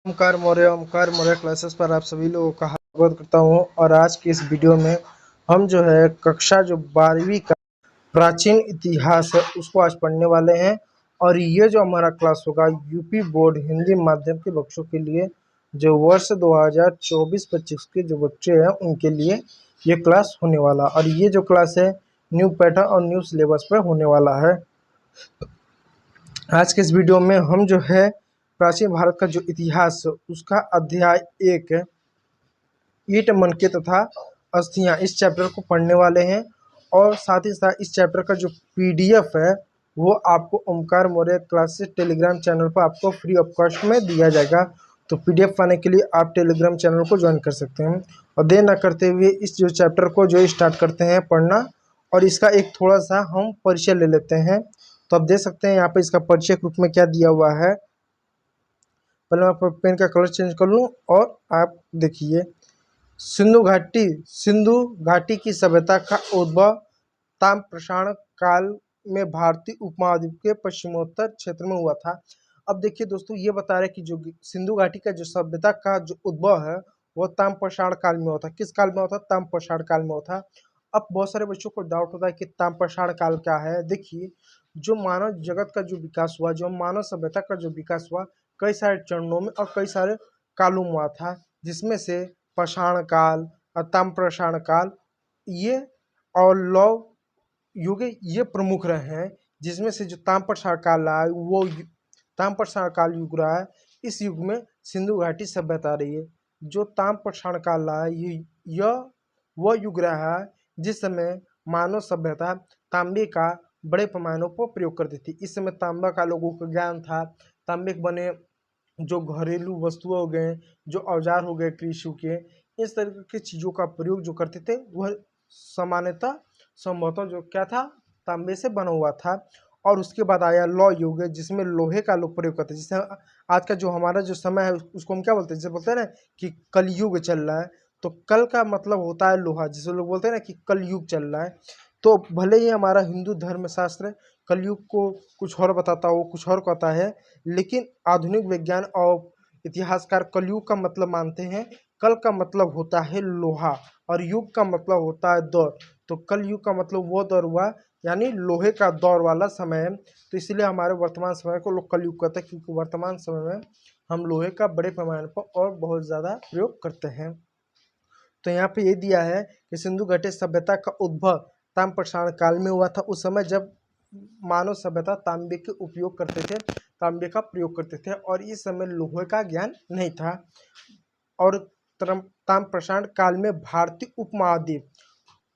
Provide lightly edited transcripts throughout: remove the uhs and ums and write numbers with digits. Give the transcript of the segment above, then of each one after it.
Omkar Maurya classes पर आप सभी लोगों का स्वागत करता हूं। और आज की इस वीडियो में हम जो है कक्षा जो 12वीं का प्राचीन इतिहास है उसको आज पढ़ने वाले हैं। और ये जो हमारा क्लास होगा यूपी बोर्ड हिंदी माध्यम के बच्चों के लिए, जो वर्ष 2024-25 के जो बच्चे हैं उनके लिए ये क्लास होने वाला। और ये जो क्लास है न्यू पैटर्न और न्यू सिलेबस पर होने वाला है। आज के इस वीडियो में हम जो है प्राचीन भारत का जो इतिहास उसका अध्याय 1 ईंट मनके तथा अस्थियां इस चैप्टर को पढ़ने वाले हैं। और साथ ही साथ इस चैप्टर का जो पीडीएफ है वो आपको Omkar Maurya classes Telegram channel पर आपको फ्री ऑफ कॉस्ट में दिया जाएगा। तो पीडीएफ पाने के लिए आप टेलीग्राम चैनल को ज्वाइन कर सकते हैं। और देर न करते हुए इस जो चैप्टर को जो स्टार्ट करते हैं पढ़ना। और इसका एक थोड़ा सा हम परिचय ले लेते हैं। तो आप देख सकते हैं यहाँ पे इसका परिचय के रूप में क्या दिया हुआ है। पहले मैं पेन का कलर चेंज कर लूँ और आप देखिए। सिंधु घाटी की सभ्यता का उद्भव ताम्रपाषाण काल में भारतीय उपमहाद्वीप के पश्चिमोत्तर क्षेत्र में हुआ था। अब देखिए दोस्तों, ये बता रहे हैं कि जो सिंधु घाटी का जो सभ्यता का जो उद्भव है वो ताम्रपाषाण काल में होता। किस काल में होता? ताम्रपाषाण काल में होता। अब बहुत सारे बच्चों को डाउट होता है कि ताम्रपाषाण काल क्या है। देखिए, जो मानव जगत का जो विकास हुआ, जो मानव सभ्यता का जो विकास हुआ, कई सारे चरणों में और कई सारे कालों में हुआ था, जिसमें से पाषाण काल और ताम्रपाषाण काल ये और लौह युग ये प्रमुख रहे हैं। जिसमें से जो ताम्रपाषाण काल रहा है वो ताम्रपाषाण काल युग रहा है। इस युग में सिंधु घाटी सभ्यता रही है। जो ताम्रपाषाण काल रहा है यह वह युग रहा है जिस समय मानव सभ्यता तांबे का बड़े पैमानों पर प्रयोग करती थी। इस समय तांबा का लोगों को ज्ञान था। तांबे के बने जो घरेलू वस्तुएं हो गए, जो औजार हो गए कृषि के, इस तरह की चीज़ों का प्रयोग जो करते थे वह सामान्यतः संभवतः जो क्या था, तांबे से बना हुआ था। और उसके बाद आया लौह युग जिसमें लोहे का लोग प्रयोग करते हैं। जिससे आज का जो हमारा जो समय है उसको हम क्या बोलते हैं? जैसे बोलते हैं ना कि कलयुग चल रहा है, तो कल का मतलब होता है लोहा, जिसे लोग बोलते हैं ना कि कलयुग चल रहा है। तो भले ही हमारा हिंदू धर्म शास्त्र कलयुग को कुछ और बताता हो, कुछ और कहता है, लेकिन आधुनिक विज्ञान और इतिहासकार कलयुग का मतलब मानते हैं। कल का मतलब होता है लोहा और युग का मतलब होता है दौर। तो कल युग का मतलब वो दौर हुआ यानी लोहे का दौर वाला समय है। तो इसलिए हमारे वर्तमान समय को लोग कलयुग कहते हैं, क्योंकि वर्तमान समय में हम लोहे का बड़े पैमाने पर और बहुत ज़्यादा प्रयोग करते हैं। तो यहाँ पे ये दिया है कि सिंधु घाटी सभ्यता का उद्भव ताम्रपाषाण काल में हुआ था। उस समय जब मानव सभ्यता तांबे के उपयोग करते थे, तांबे का प्रयोग करते थे, और इस समय लोहे का ज्ञान नहीं था। और ताम्रपाषाण काल में भारतीय उपमहाद्वीप,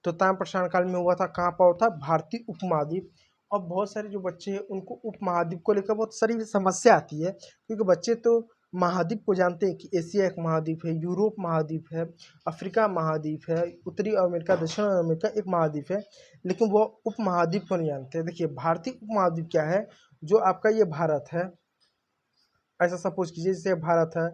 तो ताम्रपाषाण काल में हुआ था कहाँ पर हुआ था? भारतीय उपमहाद्वीप। और बहुत सारे जो बच्चे हैं उनको उपमहाद्वीप को लेकर बहुत सारी समस्या आती है, क्योंकि बच्चे तो महाद्वीप को जानते हैं कि एशिया एक महाद्वीप है, यूरोप महाद्वीप है, अफ्रीका महाद्वीप है, उत्तरी अमेरिका, दक्षिण अमेरिका एक महाद्वीप है, लेकिन वो उपमहाद्वीप को नहीं जानते। देखिए, भारतीय उपमहाद्वीप क्या है? जो आपका ये भारत है, ऐसा सपोज कीजिए जैसे भारत है,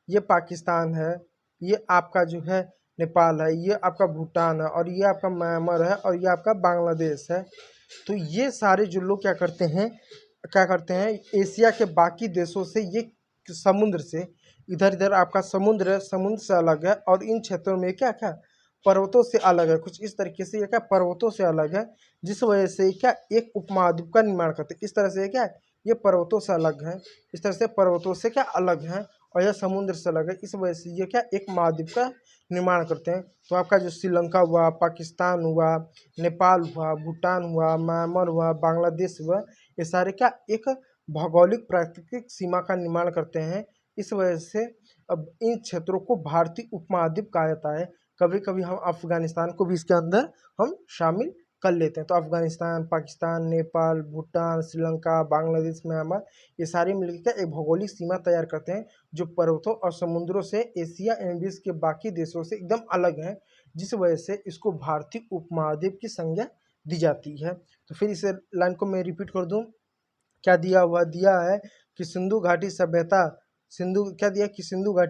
ये पाकिस्तान है, ये आपका जो है नेपाल है, ये आपका भूटान है, और ये आपका म्यांमार है, और ये आपका बांग्लादेश है। तो ये सारे जो लोग क्या करते हैं एशिया के बाकी देशों से, ये समुद्र से इधर इधर आपका समुद्र है, समुद्र से अलग है। और इन क्षेत्रों में क्या क्या पर्वतों से अलग है, कुछ इस तरीके से ये क्या पर्वतों से अलग है, जिस वजह से क्या एक उपमहाद्वीप का निर्माण करते हैं। इस तरह से क्या ये पर्वतों से अलग है, इस तरह से पर्वतों से क्या अलग है, और यह समुद्र से अलग है। इस वजह से ये क्या एक महाद्वीप का निर्माण करते हैं। तो आपका जो श्रीलंका हुआ, पाकिस्तान हुआ, नेपाल हुआ, भूटान हुआ, म्यांमार हुआ, बांग्लादेश हुआ, ये सारे क्या एक भौगोलिक प्राकृतिक सीमा का निर्माण करते हैं। इस वजह से अब इन क्षेत्रों को भारतीय उपमहाद्वीप कहा जाता है। कभी कभी हम अफगानिस्तान को भी इसके अंदर हम शामिल कर लेते हैं। तो अफगानिस्तान, पाकिस्तान, नेपाल, भूटान, श्रीलंका, बांग्लादेश, म्यांमार, ये सारे मिलकर एक भौगोलिक सीमा तैयार करते हैं, जो पर्वतों और समुद्रों से एशिया एवं विश्व के बाकी देशों से एकदम अलग है, जिस वजह से इसको भारतीय उपमहाद्वीप की संज्ञा दी जाती है। तो फिर इस लाइन को मैं रिपीट कर दूं, क्या दिया हुआ? दिया है कि सिंधु घाटी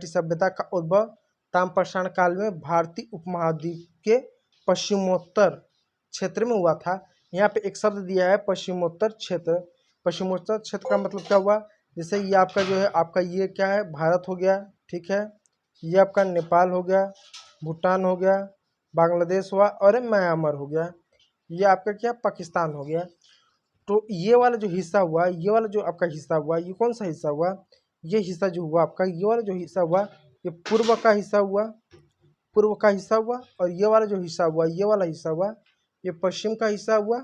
सभ्यता का उद्भव ताम्रपाषाण काल में भारतीय उपमहाद्वीप के पश्चिमोत्तर क्षेत्र में हुआ था। यहाँ पे एक शब्द दिया है पश्चिमोत्तर क्षेत्र। पश्चिमोत्तर क्षेत्र का मतलब क्या हुआ? जैसे ये आपका जो है, आपका ये क्या है, भारत हो गया, ठीक है। ये आपका नेपाल हो गया, भूटान हो गया, बांग्लादेश हुआ और म्यांमार हो गया। ये आपका क्या, पाकिस्तान हो गया। तो ये वाला जो हिस्सा हुआ, ये वाला जो आपका हिस्सा हुआ, ये कौन सा हिस्सा हुआ, ये हिस्सा जो हुआ आपका, ये वाला जो हिस्सा हुआ, ये पूर्व का हिस्सा हुआ, पूर्व का हिस्सा हुआ। और ये वाला जो हिस्सा हुआ, ये वाला हिस्सा हुआ, ये पश्चिम का हिस्सा हुआ।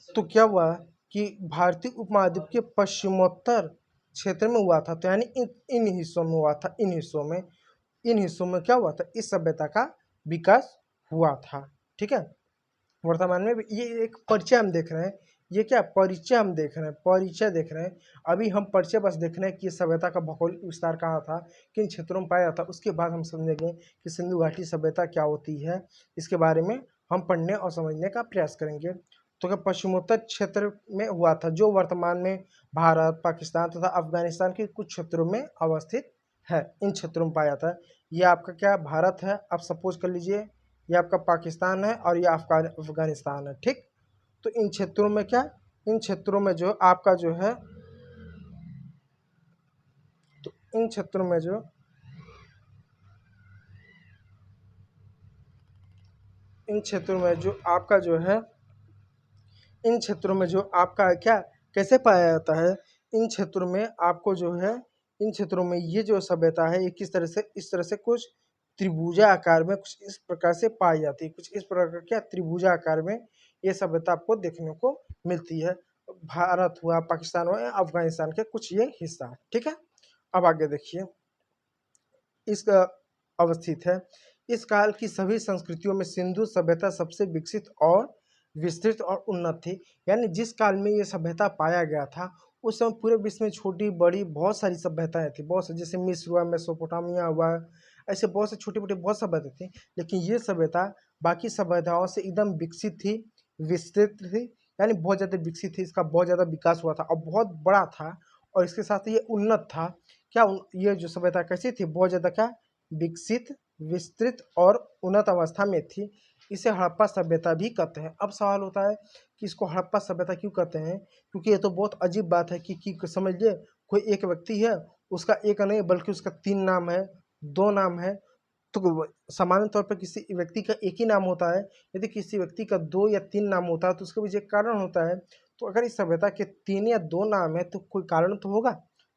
तो क्या हुआ कि भारतीय उपमहाद्वीप के पश्चिमोत्तर क्षेत्र में हुआ था। तो यानी इन हिस्सों में हुआ था, इन हिस्सों में क्या हुआ था, इस सभ्यता का विकास हुआ था, ठीक है। वर्तमान में ये एक परिचय हम देख रहे हैं, ये क्या परिचय हम देख रहे हैं, परिचय देख रहे हैं। अभी हम परिचय बस देख रहे हैं कि सभ्यता का भौगोलिक विस्तार कहाँ था, किन क्षेत्रों में पाया जाता। उसके बाद हम समझेंगे कि सिंधु घाटी सभ्यता क्या होती है, इसके बारे में हम पढ़ने और समझने का प्रयास करेंगे। तो क्या पश्चिमोत्तर क्षेत्र में हुआ था, जो वर्तमान में भारत, पाकिस्तान तथा अफगानिस्तान के कुछ क्षेत्रों में अवस्थित है, इन क्षेत्रों में पाया जाता है। ये आपका क्या भारत है, आप सपोज कर लीजिए, ये आपका पाकिस्तान है और ये अफगानिस्तान है, ठीक। तो इन क्षेत्रों में क्या, इन क्षेत्रों में जो आपका जो है, तो इन क्षेत्रों में जो, इन क्षेत्रों में जो आपका जो है, इन क्षेत्रों में जो आपका क्या कैसे पाया जाता है, इन क्षेत्रों में आपको जो है, इन क्षेत्रों में ये जो सभ्यता है, ये किस तरह से, इस तरह से कुछ त्रिभुजा आकार में कुछ इस प्रकार से पाई जाती है, कुछ इस प्रकार का क्या त्रिभुजा आकार में ये सभ्यता आपको देखने को मिलती है। भारत हुआ, पाकिस्तान हुआ, अफगानिस्तान के कुछ ये हिस्सा, ठीक है। अब आगे देखिए, इसका अवस्थित है। इस काल की सभी संस्कृतियों में सिंधु सभ्यता सबसे विकसित और विस्तृत और उन्नत थी। यानी जिस काल में ये सभ्यता पाया गया था, उस समय पूरे विश्व में छोटी बड़ी बहुत सारी सभ्यताएं थी, बहुत से, जैसे मिस्र हुआ, मेसोपोटामिया हुआ, ऐसे बहुत से छोटे मोटे बहुत सभ्यता थी। लेकिन ये सभ्यता बाकी सभ्यताओं से एकदम विकसित थी, विस्तृत थी, यानी बहुत ज़्यादा विकसित थी, इसका बहुत ज़्यादा विकास हुआ था और बहुत बड़ा था। और इसके साथ ये उन्नत था। क्या ये जो सभ्यता कैसी थी, बहुत ज़्यादा क्या विकसित, विस्तृत और उन्नत अवस्था में थी। इसे हड़प्पा सभ्यता भी कहते हैं। अब सवाल होता है कि इसको हड़प्पा सभ्यता क्यों कहते हैं, क्योंकि ये तो बहुत अजीब बात है कि समझ लीजिए कोई एक व्यक्ति है, उसका एक नहीं बल्कि उसका 3 नाम है, 2 नाम है। तो सामान्य तौर पर किसी व्यक्ति का एक ही नाम होता है, यदि किसी व्यक्ति का 2 या 3 नाम होता है तो उसके पीछे एक कारण होता है। तो अगर इस सभ्यता के 3 या 2 नाम है तो कोई कारण तो होगा।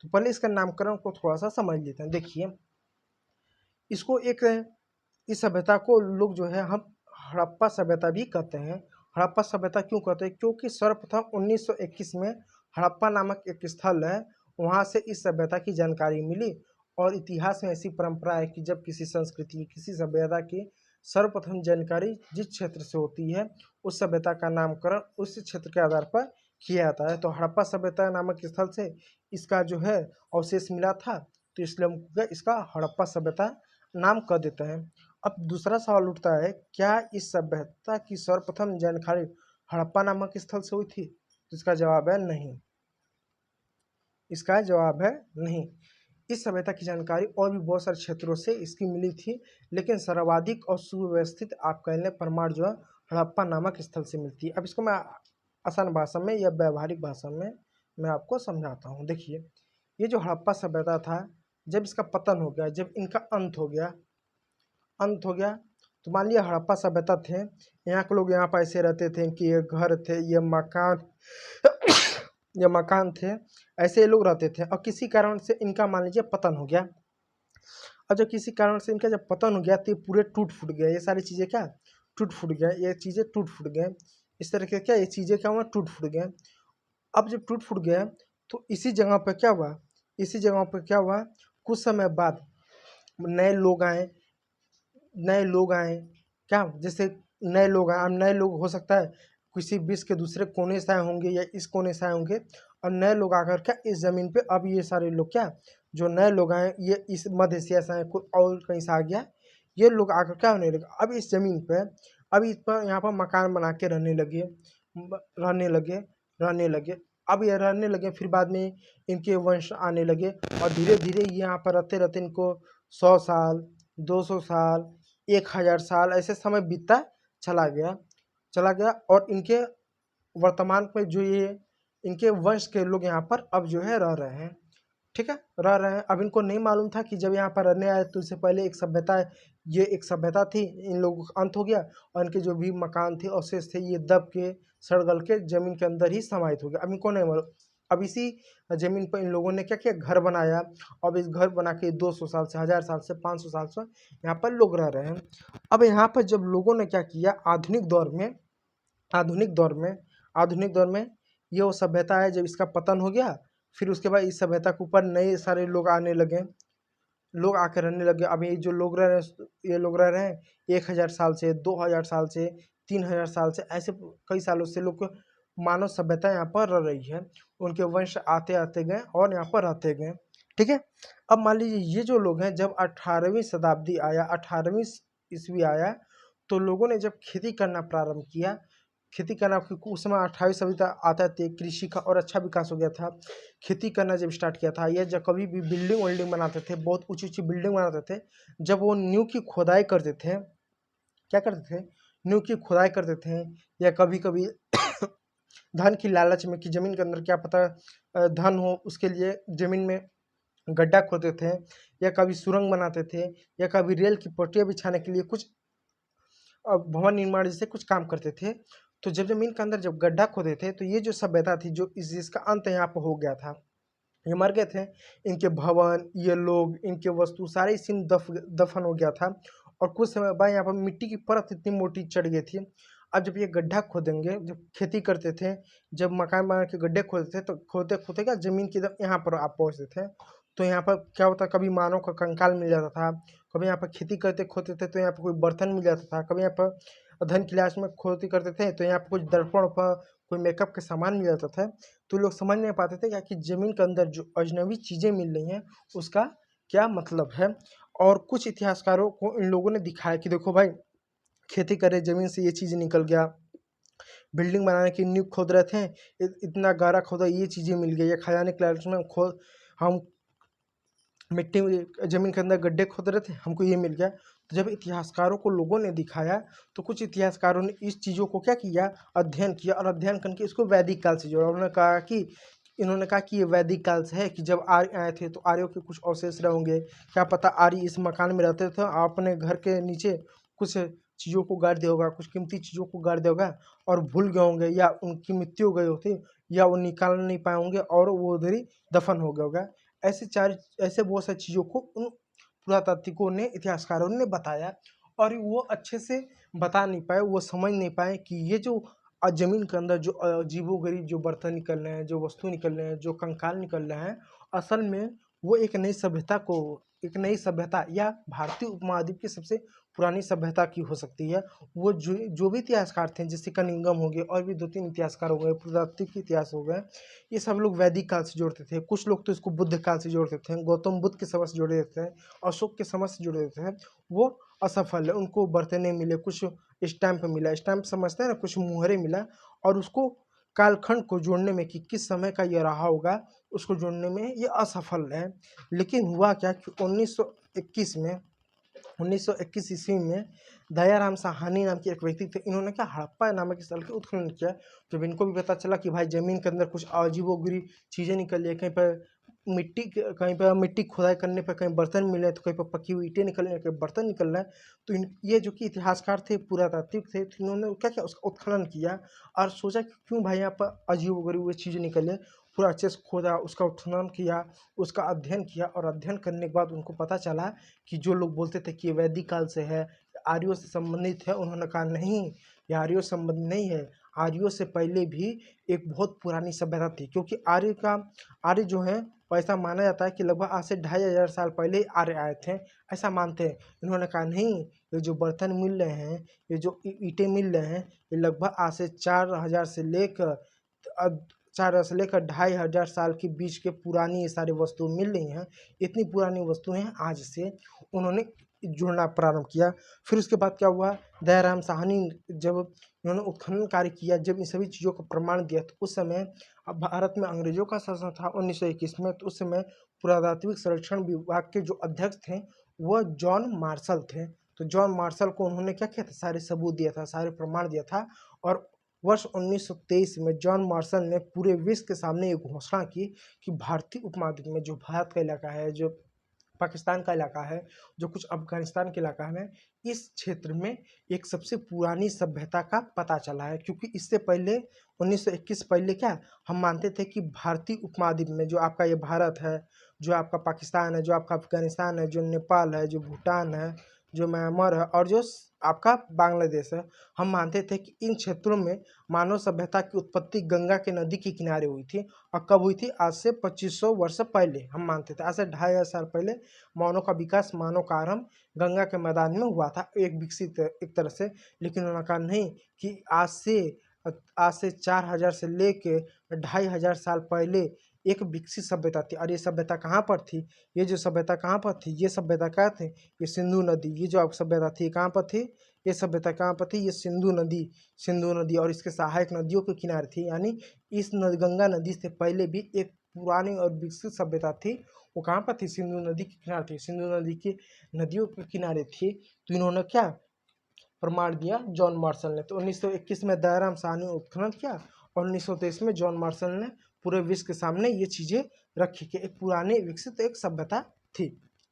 तो पहले इसका नामकरण को थोड़ा सा समझ लेते हैं। देखिए, इसको एक, इस सभ्यता को लोग जो है हम हड़प्पा सभ्यता भी कहते हैं। हड़प्पा सभ्यता क्यों कहते हैं, क्योंकि सर्वप्रथम 1921 में हड़प्पा नामक एक स्थल है, वहाँ से इस सभ्यता की जानकारी मिली। और इतिहास में ऐसी परंपरा है कि जब किसी संस्कृति, किसी सभ्यता की सर्वप्रथम जानकारी जिस क्षेत्र से होती है, उस सभ्यता का नामकरण उस क्षेत्र के आधार पर किया जाता है। तो हड़प्पा सभ्यता नामक स्थल से इसका जो है अवशेष मिला था, तो इसलिए हम इसका हड़प्पा सभ्यता नाम कह देते हैं। अब दूसरा सवाल उठता है, क्या इस सभ्यता की सर्वप्रथम जानकारी हड़प्पा नामक स्थल से हुई थी? तो इसका जवाब है नहीं, इसका जवाब है नहीं। इस सभ्यता की जानकारी और भी बहुत सारे क्षेत्रों से इसकी मिली थी, लेकिन सर्वाधिक और सुव्यवस्थित आप कह लें प्रमाण जो है हड़प्पा नामक स्थल से मिलती है। अब इसको मैं आसान भाषा में या व्यवहारिक भाषा में मैं आपको समझाता हूँ। देखिए, ये जो हड़प्पा सभ्यता था, जब इसका पतन हो गया, जब इनका अंत हो गया, तो मान लिया हड़प्पा सभ्यता थे, यहाँ के लोग यहाँ पर ऐसे रहते थे कि ये घर थे, ये मकान ये मकान थे, ऐसे ये लोग रहते थे। और किसी कारण से इनका मान लीजिए पतन हो गया। और जब किसी कारण से इनका जब पतन हो गया तो ये पूरे टूट फूट गए, ये सारी चीज़ें क्या टूट फूट गए, ये चीज़ें टूट फूट गए, इस तरह के क्या ये चीज़ें क्या हुआ टूट फूट गए। अब जब टूट फूट गया तो इसी जगह पर क्या हुआ, इसी जगह पर क्या हुआ, कुछ समय बाद नए लोग आए, नए लोग आए, क्या जैसे नए लोग आए, अब नए लोग हो सकता है किसी विश्व के दूसरे कोने से आए होंगे या इस कोने से आए होंगे। और नए लोग आकर क्या इस ज़मीन पे, अब ये सारे लोग क्या जो नए लोग आए, ये इस मध्य एशिया से आए, कोई और कहीं से आ गया, ये लोग आकर क्या होने लगे, अब इस ज़मीन पे, अब इस पर यहाँ पर मकान बना के रहने लगे, रहने लगे, रहने लगे। अब ये रहने लगे, फिर बाद में इनके वंश आने लगे और धीरे धीरे यहाँ पर रहते रहते इनको 100 साल, 200 साल, 1000 साल ऐसे समय बीतता चला गया, और इनके वर्तमान में जो ये इनके वंश के लोग यहाँ पर अब जो है रह रहे हैं, ठीक है, रह रहे हैं। अब इनको नहीं मालूम था कि जब यहाँ पर रहने आए तो इससे पहले एक सभ्यता, ये एक सभ्यता थी, इन लोगों का अंत हो गया और इनके जो भी मकान थे अवशेष थे ये दब के सड़ गल के जमीन के अंदर ही समाहित हो गया। अब इनको नहीं मालूम। अब इसी जमीन पर इन लोगों ने क्या किया, घर बनाया। अब इस घर बना के 200 साल से, 1000 साल से, 500 साल से यहाँ पर लोग रह रहे हैं। अब यहाँ पर जब लोगों ने क्या किया, आधुनिक दौर में आधुनिक दौर में ये वो सभ्यता है, जब इसका पतन हो गया फिर उसके बाद इस सभ्यता के ऊपर नए सारे लोग आने लगे, लोग आकर रहने लगे। अब ये जो लोग रह रहे हैं, ये लोग रह रहे हैं 1000 साल से, 2000 साल से, 3000 साल से, ऐसे कई सालों से लोग मानव सभ्यता यहाँ पर रह रही है। उनके वंश आते आते गए और यहाँ पर रहते गए, ठीक है। अब मान लीजिए ये जो लोग हैं, जब 18वीं शताब्दी आया, 18वीं ईस्वी आया, तो लोगों ने जब खेती करना प्रारंभ किया, खेती करना, क्योंकि उस समय 28 सदी आता थे, कृषि का और अच्छा विकास हो गया था। खेती करना जब स्टार्ट किया था, या जब कभी भी बिल्डिंग वेल्डिंग बनाते थे, बहुत ऊंची ऊंची बिल्डिंग बनाते थे, जब वो नींव की खोदाई करते थे, क्या करते थे, नींव की खोदाई करते थे, या कभी कभी धन की लालच में कि जमीन के अंदर क्या पता धन हो, उसके लिए जमीन में गड्ढा खोदते थे, या कभी सुरंग बनाते थे, या कभी रेल की पटरियां बिछाने के लिए कुछ भवन निर्माण जैसे कुछ काम करते थे। तो जब जमीन के अंदर जब गड्ढा खोदे थे, तो ये जो सभ्यता थी, जो इस जिसका अंत यहाँ पर हो गया था, ये मर गए थे, इनके भवन, ये लोग, इनके वस्तु सारे इसी में दफन हो गया था। और कुछ समय बाद यहाँ पर मिट्टी की परत इतनी मोटी चढ़ गई थी। अब जब ये गड्ढा खोदेंगे, जब खेती करते थे, जब मकान बना के गड्ढे खोदते थे, तो खोदते खोदते क्या जमीन की यहाँ पर आप पहुँचते थे, तो यहाँ पर क्या होता, कभी मानव का कंकाल मिल जाता था, कभी यहाँ पर खेती करते खोदते थे तो यहाँ पर कोई बर्तन मिल जाता था, कभी यहाँ पर धन की लाश में खोदती करते थे तो यहाँ पर कुछ दर्पण पर कोई मेकअप के सामान मिल जाता था। तो लोग समझ नहीं पाते थे कि जमीन के अंदर जो अजनबी चीजें मिल रही हैं उसका क्या मतलब है। और कुछ इतिहासकारों को इन लोगों ने दिखाया कि देखो भाई, खेती करे जमीन से ये चीज निकल गया, बिल्डिंग बनाने की नींव खोद रहे थे, इतना गहरा खोदा, ये चीजें मिल गई, या खजाने के लालच में खोद हम मिट्टी में जमीन के अंदर गड्ढे खोद रहे थे, हमको ये मिल गया। तो जब इतिहासकारों को लोगों ने दिखाया, तो कुछ इतिहासकारों ने इस चीज़ों को क्या किया, अध्ययन किया, और अध्ययन करके इसको वैदिक काल से जोड़ा। इन्होंने कहा कि ये वैदिक काल से है, कि जब आर्य आए थे तो आर्यों के कुछ अवशेष रहे होंगे, क्या पता आर्य इस मकान में रहते थे, अपने घर के नीचे कुछ चीज़ों को गाड़ दिया होगा, कुछ कीमती चीज़ों को गाड़ दिया होगा और भूल गए होंगे, या उनकी मृत्यु हो गई होती, या वो निकाल नहीं पाए होंगे और वो उधर ही दफन हो गया होगा। ऐसे बहुत सारी चीज़ों को उन पुरातात्विकों ने, इतिहासकारों ने बताया, और वो अच्छे से बता नहीं पाए, वो समझ नहीं पाए कि ये जो जमीन के अंदर जो अजीबोगरीब जो बर्तन निकल रहे हैं, जो वस्तु निकल रहे हैं, जो कंकाल निकल रहे हैं, असल में वो एक नई सभ्यता या भारतीय उपमहाद्वीप की सबसे पुरानी सभ्यता की हो सकती है। वो जो भी इतिहासकार थे, जैसे कनिंगम हो गए और भी 2-3 इतिहासकार हो गए, पुरातात्विक इतिहास हो गए, ये सब लोग वैदिक काल से जोड़ते थे। कुछ लोग तो इसको बुद्ध काल से जोड़ते थे, गौतम बुद्ध के समय से जोड़ देते थे, अशोक के समय से जोड़ देते हैं। वो असफल है, उनको बर्तने मिले, कुछ स्टैंप मिला, स्टैंप समझते हैं ना, कुछ मुहरे मिला, और उसको कालखंड को जोड़ने में कि किस समय का ये रहा होगा, उसको जोड़ने में ये असफल है। लेकिन हुआ क्या कि 1921 ईस्वी में दयाराम साहनी नाम के एक व्यक्ति थे, इन्होंने क्या हड़प्पा नामक स्थल के उत्खनन किया। जब इनको भी पता चला कि भाई जमीन के अंदर कुछ अजीबोगरीब चीज़ें निकल है, कहीं पर मिट्टी खुदाई करने पर कहीं बर्तन मिले, तो कहीं पर पकी हुई ईंटें निकल रही है, कहीं बर्तन निकल रहा है, तो ये जो कि इतिहासकार थे, पुरातात्विक थे, तो इन्होंने क्या किया, उसका उत्खनन किया और सोचा कि क्यों भाई यहाँ पर अजीबोगरीब हुए चीज़ें निकले। पूरा अच्छे से खोदा, उसका उत्खनन किया, उसका अध्ययन किया, और अध्ययन करने के बाद उनको पता चला कि जो लोग बोलते थे कि ये वैदिक काल से है, आर्यों से संबंधित है, उन्होंने कहा नहीं, ये आर्यों से संबंधित नहीं है। आर्यों से पहले भी एक बहुत पुरानी सभ्यता थी, क्योंकि आर्य जो है, वो ऐसा माना जाता है कि लगभग आज से 2500 साल पहले आर्य आए थे, ऐसा मानते हैं। इन्होंने कहा नहीं, ये जो बर्तन मिल रहे हैं, ये जो ईंटें मिल रहे हैं, ये लगभग आज से 4000 से लेकर 2500 साल के बीच के पुरानी ये सारी वस्तु मिल रही हैं। इतनी पुरानी वस्तुएं हैं आज से, उन्होंने जुड़ना प्रारंभ किया। फिर उसके बाद क्या हुआ, दयाराम साहनी जब इन्होंने उत्खनन कार्य किया, जब इन सभी चीज़ों का प्रमाण दिया, तो उस समय अब भारत में अंग्रेजों का शासन था 1921 में, तो उस समय पुरातात्विक संरक्षण विभाग के जो अध्यक्ष थे वह जॉन मार्शल थे। तो जॉन मार्शल को उन्होंने क्या किया था, सारे सबूत दिया था, सारे प्रमाण दिया था, और वर्ष 1923 में जॉन मार्शल ने पूरे विश्व के सामने ये घोषणा की कि भारतीय उपमहाद्वीप में जो भारत का इलाका है, जो पाकिस्तान का इलाका है, जो कुछ अफगानिस्तान के इलाका है, इस क्षेत्र में एक सबसे पुरानी सभ्यता का पता चला है। क्योंकि इससे पहले 1921 पहले क्या हम मानते थे कि भारतीय उपमहाद्वीप में जो आपका ये भारत है, जो आपका पाकिस्तान है, जो आपका अफगानिस्तान है, जो नेपाल है, जो भूटान है, जो म्यांमार है और जो आपका बांग्लादेश है, हम मानते थे कि इन क्षेत्रों में मानव सभ्यता की उत्पत्ति गंगा के नदी के किनारे हुई थी। और कब हुई थी? आज से 2500 वर्ष पहले हम मानते थे। आज से 2500 साल पहले मानव का विकास, मानव का आरंभ गंगा के मैदान में हुआ था, एक विकसित एक तरह से। लेकिन उन्होंने कहा नहीं कि आज से 4000 से लेके 2500 साल पहले एक विकसित सभ्यता थी। और ये सभ्यता कहाँ पर थी? ये जो सभ्यता कहाँ पर थी? ये सभ्यता क्या थी? ये सिंधु नदी, ये जो सभ्यता थी कहाँ पर थी? ये सभ्यता कहाँ पर थी? ये सिंधु नदी और इसके सहायक नदियों के किनारे थी। यानी इस गंगा नदी से पहले भी एक पुरानी और विकसित सभ्यता थी। वो कहाँ पर थी? सिंधु नदी के किनारे थी, सिंधु नदी की नदियों के किनारे थी। तो इन्होंने क्या प्रमाण दिया? जॉन मार्शल ने। तो 1921 में दयाराम साहनी ने उत्खनन किया और 1923 में जॉन मार्शल ने पूरे विश्व के सामने ये चीजें रखी कि एक पुरानी विकसित एक सभ्यता थी।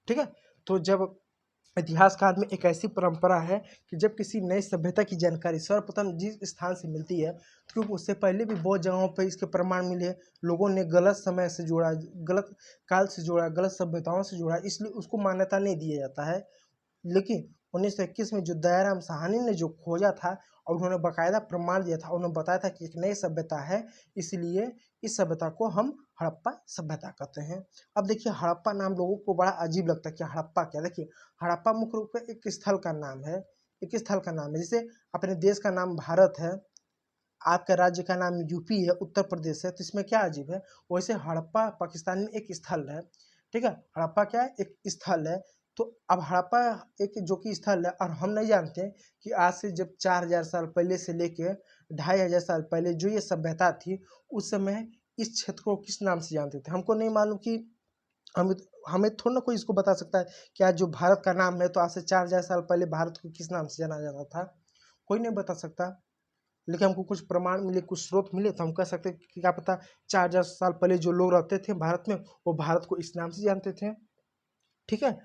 ठीक है, तो जब इतिहासकाल में एक ऐसी परंपरा है कि जब किसी नई सभ्यता की जानकारी सर्वप्रथम जिस स्थान से मिलती है, तो क्योंकि उससे पहले भी बहुत जगहों पर इसके प्रमाण मिले, लोगों ने गलत समय से जोड़ा, गलत काल से जोड़ा, गलत सभ्यताओं से जोड़ा, इसलिए उसको मान्यता नहीं दिया जाता है। लेकिन 1921 में जो दयाराम साहनी ने जो खोजा था और उन्होंने बाकायदा प्रमाण दिया था, उन्होंने बताया था कि एक नई सभ्यता है, इसलिए इस सभ्यता को हम हड़प्पा सभ्यता कहते हैं। अब देखिए, हड़प्पा नाम लोगों को बड़ा अजीब लगता है कि हड़प्पा क्या। देखिए, हड़प्पा मुख्य रूप से एक स्थल का नाम है, एक स्थल का नाम है। जैसे अपने देश का नाम भारत है, आपके राज्य का नाम यूपी है, उत्तर प्रदेश है, तो इसमें क्या अजीब है? वैसे हड़प्पा पाकिस्तान में एक स्थल है। ठीक है, हड़प्पा क्या है? एक स्थल है। तो अब हड़प्पा एक जो कि स्थल है, और हम नहीं जानते कि आज से जब 4000 साल पहले से लेके 2500 साल पहले जो ये सभ्यता थी, उस समय इस क्षेत्र को किस नाम से जानते थे? हमको नहीं मालूम कि हमें हमें थोड़ा ना कोई इसको बता सकता है कि आज जो भारत का नाम है, तो आज से 4000 साल पहले भारत को किस नाम से जाना जाता था? कोई नहीं बता सकता। लेकिन हमको कुछ प्रमाण मिले, कुछ स्रोत मिले, तो हम कह सकते हैं कि क्या पता 4000 साल पहले जो लोग रहते थे भारत में, वो भारत को इस नाम से जानते थे। ठीक है,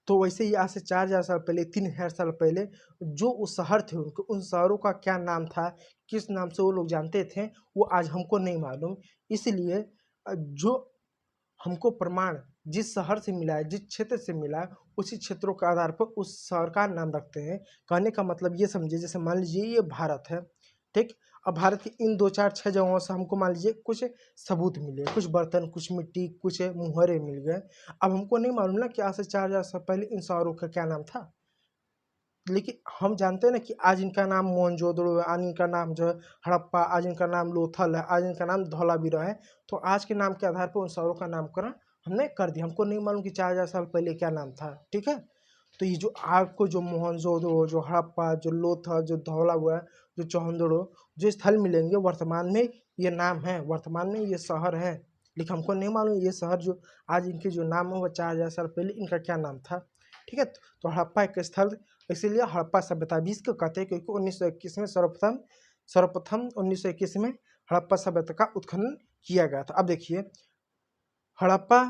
तो वैसे ही आज से 4000 साल पहले, 3000 साल पहले जो वो शहर थे, उनके उन शहरों का क्या नाम था, किस नाम से वो लोग जानते थे, वो आज हमको नहीं मालूम। इसलिए जो हमको प्रमाण जिस शहर से मिला है, जिस क्षेत्र से मिला है, उसी क्षेत्रों के आधार पर उस शहर का नाम रखते हैं। कहने का मतलब ये समझिए, जैसे मान लीजिए ये भारत है, ठीक। अब भारत की इन 2 4 6 जगहों से हमको मान लीजिए कुछ सबूत मिले, कुछ बर्तन, कुछ मिट्टी, कुछ मुहरे मिल गए। अब हमको नहीं मालूम ना कि आज से 4000 साल पहले इन शहरों का क्या नाम था। लेकिन हम जानते हैं ना कि आज इनका नाम मोहनजोदड़ो है, आज इनका नाम जो है हड़प्पा, आज इनका नाम लोथल है, आज इनका नाम धौलावीरा है। तो आज के नाम के आधार पर उन शहरों का नामकरण हमने कर दिया। हमको नहीं मालूम कि 4000 साल पहले क्या नाम था। ठीक है, तो ये जो आपको जो मोहनजोदड़ो, जो हड़प्पा, जो लोथल, जो धौलावीरा, जो चौहंदड़ो, जो स्थल मिलेंगे, वर्तमान में ये नाम है, वर्तमान में ये शहर है। लेकिन हमको नहीं मालूम ये शहर जो आज इनके जो नाम है वो 4000 साल पहले इनका क्या नाम था। ठीक है, तो हड़प्पा एक स्थल, इसीलिए हड़प्पा सभ्यता भी इसको कहते हैं, क्योंकि 1921 में सर्वप्रथम 1921 में हड़प्पा सभ्यता का उत्खनन किया गया था। अब देखिए, हड़प्पा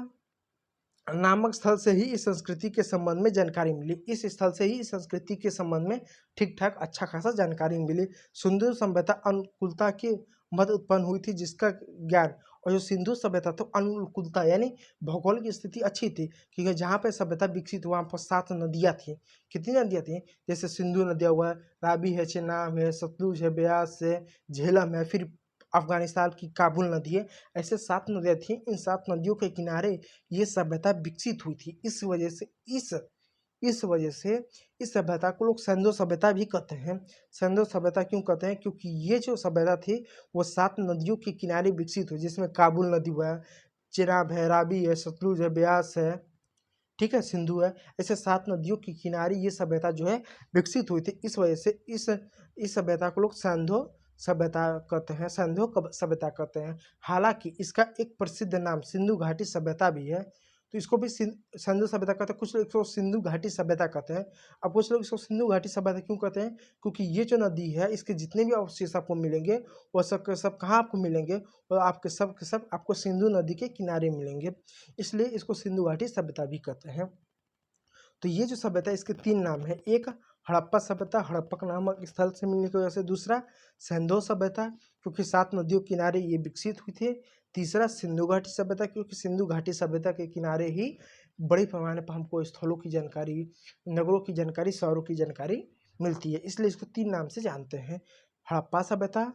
नामक स्थल से ही इस संस्कृति के संबंध में जानकारी मिली। इस स्थल से ही इस संस्कृति के संबंध में ठीक ठाक अच्छा खासा जानकारी मिली। सिंधु सभ्यता अनुकूलता के मध्य उत्पन्न हुई थी, जिसका ज्ञान, और जो सिंधु सभ्यता तो अनुकूलता यानी भौगोलिक स्थिति अच्छी थी, क्योंकि जहाँ पे सभ्यता विकसित हुआ वहाँ पर 7 नदियाँ थी। कितनी नदियाँ थी? जैसे सिंधु नदियाँ हुआ, रावी है, चेनाब है, सतलुज है, ब्यास है, झेलम है, फिर अफगानिस्तान की काबुल नदी है। ऐसे 7 नदियाँ थी। इन 7 नदियों के किनारे ये सभ्यता विकसित हुई थी। इस वजह से इस सभ्यता को लोग सिंधु सभ्यता भी कहते हैं। सिंधु सभ्यता क्यों कहते हैं? क्योंकि ये जो सभ्यता थी वो 7 नदियों के किनारे विकसित हुई, जिसमें काबुल नदी हुआ, चिनाब है, रावी है, सतलुज है, ब्यास है, ठीक है, सिंधु है। ऐसे 7 नदियों के किनारे ये सभ्यता जो है विकसित हुई थी। इस वजह से इस सभ्यता को लोग सिंधु सभ्यता कहते हैं, सभ्यता कहते हैं। हालांकि इसका एक प्रसिद्ध नाम सिंधु घाटी सभ्यता भी है। तो इसको भी सिंधु सभ्यता कहते हैं। कुछ लोग इसको सिंधु घाटी सभ्यता कहते हैं। अब कुछ लोग इसको सिंधु घाटी सभ्यता क्यों कहते हैं, क्योंकि ये जो नदी है इसके जितने भी अवशेष आपको मिलेंगे वो सब के सब कहाँ आपको मिलेंगे, और आपके सब के सब आपको सिंधु नदी के किनारे मिलेंगे, इसलिए इसको सिंधु घाटी सभ्यता भी कहते हैं। तो ये जो सभ्यता है इसके 3 नाम है, एक हड़प्पा सभ्यता हड़प्पा नामक स्थल से मिलने की वजह से, दूसरा सिंधु सभ्यता क्योंकि 7 नदियों के किनारे ये विकसित हुई थी, तीसरा सिंधु घाटी सभ्यता क्योंकि सिंधु घाटी सभ्यता के किनारे ही बड़े पैमाने पर हमको स्थलों की जानकारी, नगरों की जानकारी, शहरों की जानकारी मिलती है, इसलिए इसको 3 नाम से जानते हैं, हड़प्पा सभ्यता,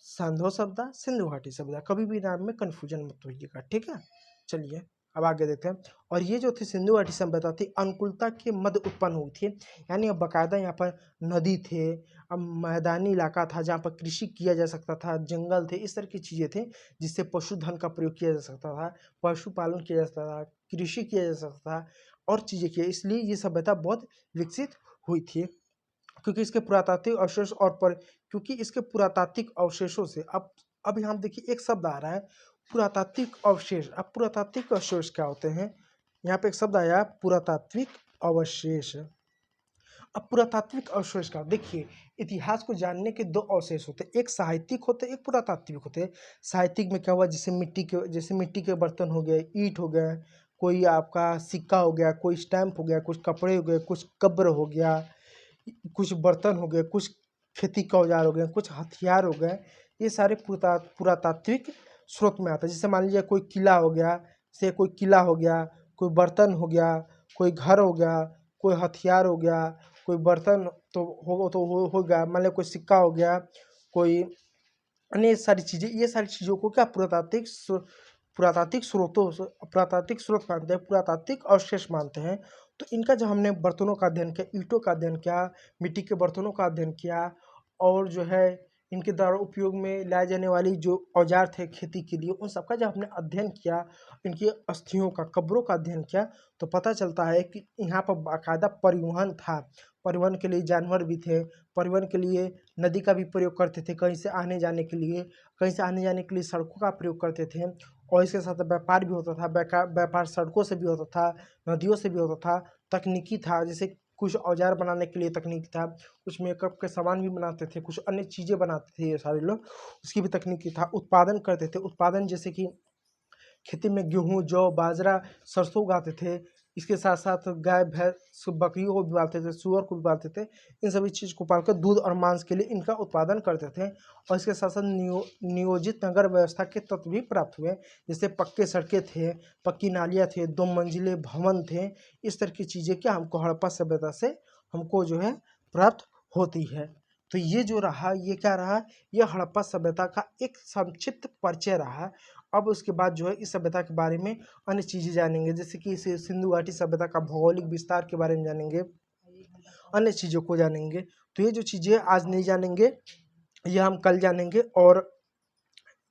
सिंधु सभ्यता, सिंधु घाटी सभ्यता। कभी भी नाम में कन्फ्यूजन मत होइएगा, ठीक है। चलिए अब आगे देखते हैं। और ये जो थी सिंधु घाटी सभ्यता थी अनुकूलता के मध्य उत्पन्न हुई थी, यानी अब बाकायदा यहाँ पर नदी थे, अब मैदानी इलाका था जहाँ पर कृषि किया जा सकता था, जंगल थे, इस तरह की चीज़ें थी जिससे पशुधन का प्रयोग किया जा सकता था, पशुपालन किया जा सकता था, कृषि किया जा सकता था और चीज़ें किया, इसलिए ये सभ्यता बहुत विकसित हुई थी। क्योंकि इसके पुरातात्विक अवशेष और पर क्योंकि इसके पुरातात्विक अवशेषों से अब यहाँ देखिए एक शब्द आ रहा है पुरातात्विक अवशेष। अब पुरातात्विक अवशेष क्या होते हैं, यहाँ पे एक शब्द आया पुरातात्विक अवशेष। अब पुरातात्विक अवशेष का देखिए, इतिहास को जानने के 2 अवशेष होते हैं, एक साहित्यिक होते हैं, एक पुरातात्विक होते हैं। साहित्यिक में क्या हुआ, जैसे मिट्टी के बर्तन हो गए, ईंट हो गया, कोई आपका सिक्का हो गया, कोई स्टैम्प हो गया, कुछ कपड़े हो गए, कुछ कब्र हो गया, कुछ बर्तन हो गए, कुछ खेती का औजार हो गए, कुछ हथियार हो गए, ये सारे पुरातात्विक स्रोत में आता है। जैसे मान लीजिए कोई किला हो गया, जैसे कोई किला हो गया, कोई बर्तन हो गया, कोई घर हो गया, कोई हथियार हो गया, कोई बर्तन हो गया, मान लीजिए कोई सिक्का हो गया, कोई अन्य सारी चीज़ें, ये सारी चीज़ों को क्या पुरातात्विक स्रोत मानते हैं, पुरातात्विक अवशेष मानते हैं। तो इनका जब हमने बर्तनों का अध्ययन किया, ईंटों का अध्ययन किया, मिट्टी के बर्तनों का अध्ययन किया, और जो है इनके द्वारा उपयोग में लाए जाने वाली जो औजार थे खेती के लिए, उन सबका जब हमने अध्ययन किया, इनकी अस्थियों का, कब्रों का अध्ययन किया, तो पता चलता है कि यहाँ पर बाकायदा परिवहन था, परिवहन के लिए जानवर भी थे, परिवहन के लिए नदी का भी प्रयोग करते थे, कहीं से आने जाने के लिए, कहीं से आने जाने के लिए सड़कों का प्रयोग करते थे, और इसके साथ व्यापार भी होता था, व्यापार सड़कों से भी होता था, नदियों से भी होता था, तकनीकी था, जैसे कुछ औजार बनाने के लिए तकनीक था, कुछ मेकअप के सामान भी बनाते थे, कुछ अन्य चीज़ें बनाते थे ये सारे लोग, उसकी भी तकनीकी था, उत्पादन करते थे, उत्पादन जैसे कि खेती में गेहूँ, जौ, बाजरा, सरसों उगाते थे, इसके साथ साथ गाय, भैंस, बकरियों को भी पालते थे, सूअर को भी पालते थे, इन सभी चीज़ को पालकर दूध और मांस के लिए इनका उत्पादन करते थे, और इसके साथ साथ नियोजित नगर व्यवस्था के तत्व भी प्राप्त हुए, जैसे पक्के सड़कें थे, पक्की नालियाँ थे, 2 मंजिले भवन थे, इस तरह की चीज़ें क्या हमको हड़प्पा सभ्यता से हमको जो है प्राप्त होती है। तो ये जो रहा, ये क्या रहा, ये हड़प्पा सभ्यता का एक संक्षिप्त परिचय रहा। अब उसके बाद जो है इस सभ्यता के बारे में अन्य चीज़ें जानेंगे, जैसे कि इस सिंधु घाटी सभ्यता का भौगोलिक विस्तार के बारे में जानेंगे, अन्य चीज़ों को जानेंगे। तो ये जो चीज़ें आज नहीं जानेंगे, ये हम कल जानेंगे। और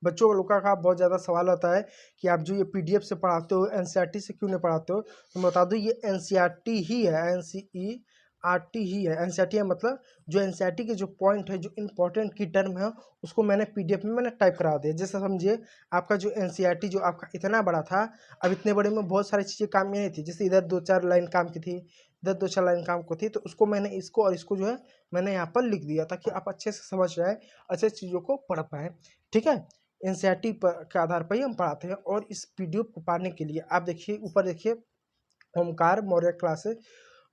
बच्चों लोगों का बहुत ज़्यादा सवाल आता है कि आप जो ये पीडीएफ से पढ़ाते हो, एनसीईआरटी से क्यों नहीं पढ़ाते हो, तो मैं बता दूं ये एनसीईआरटी ही है, एनसीईआरटी ही है। एनसीईआरटी है मतलब जो एनसीईआरटी के जो पॉइंट है, जो इंपॉर्टेंट की टर्म है, उसको मैंने पीडीएफ में मैंने टाइप करा दिया। जैसे समझिए आपका जो एनसीईआरटी जो आपका इतना बड़ा था, अब इतने बड़े में बहुत सारी चीज़ें काम में नहीं थी, जैसे इधर 2-4 लाइन काम की थी, इधर 2-4 लाइन काम को थी, तो उसको मैंने इसको और इसको जो है मैंने यहाँ पर लिख दिया ताकि आप अच्छे से समझ जाए, अच्छे चीज़ों को पढ़ पाएँ, ठीक है। एनसीईआरटी पर के आधार पर ही हम पढ़ाते हैं। और इस पीडीएफ को पाने के लिए आप देखिए ऊपर देखिए ओमकार मौर्य क्लासेस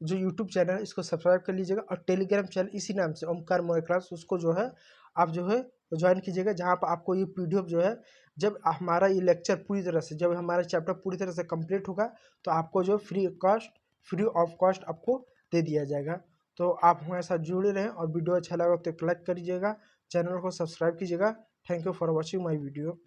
जो यूट्यूब चैनल है, इसको सब्सक्राइब कर लीजिएगा, और टेलीग्राम चैनल इसी नाम से ओमकार मौर्य क्लास, उसको जो है आप जो है ज्वाइन कीजिएगा, जहाँ पर आपको ये पीडीएफ जो है, जब हमारा ये लेक्चर पूरी तरह से, जब हमारा चैप्टर पूरी तरह से कंप्लीट होगा, तो आपको जो फ्री ऑफ कॉस्ट आपको दे दिया जाएगा। तो आप हमारे साथ जुड़े रहें, और वीडियो अच्छा लगा तो एक लाइक करिएगा, चैनल को सब्सक्राइब कीजिएगा। Thank you for watching my video.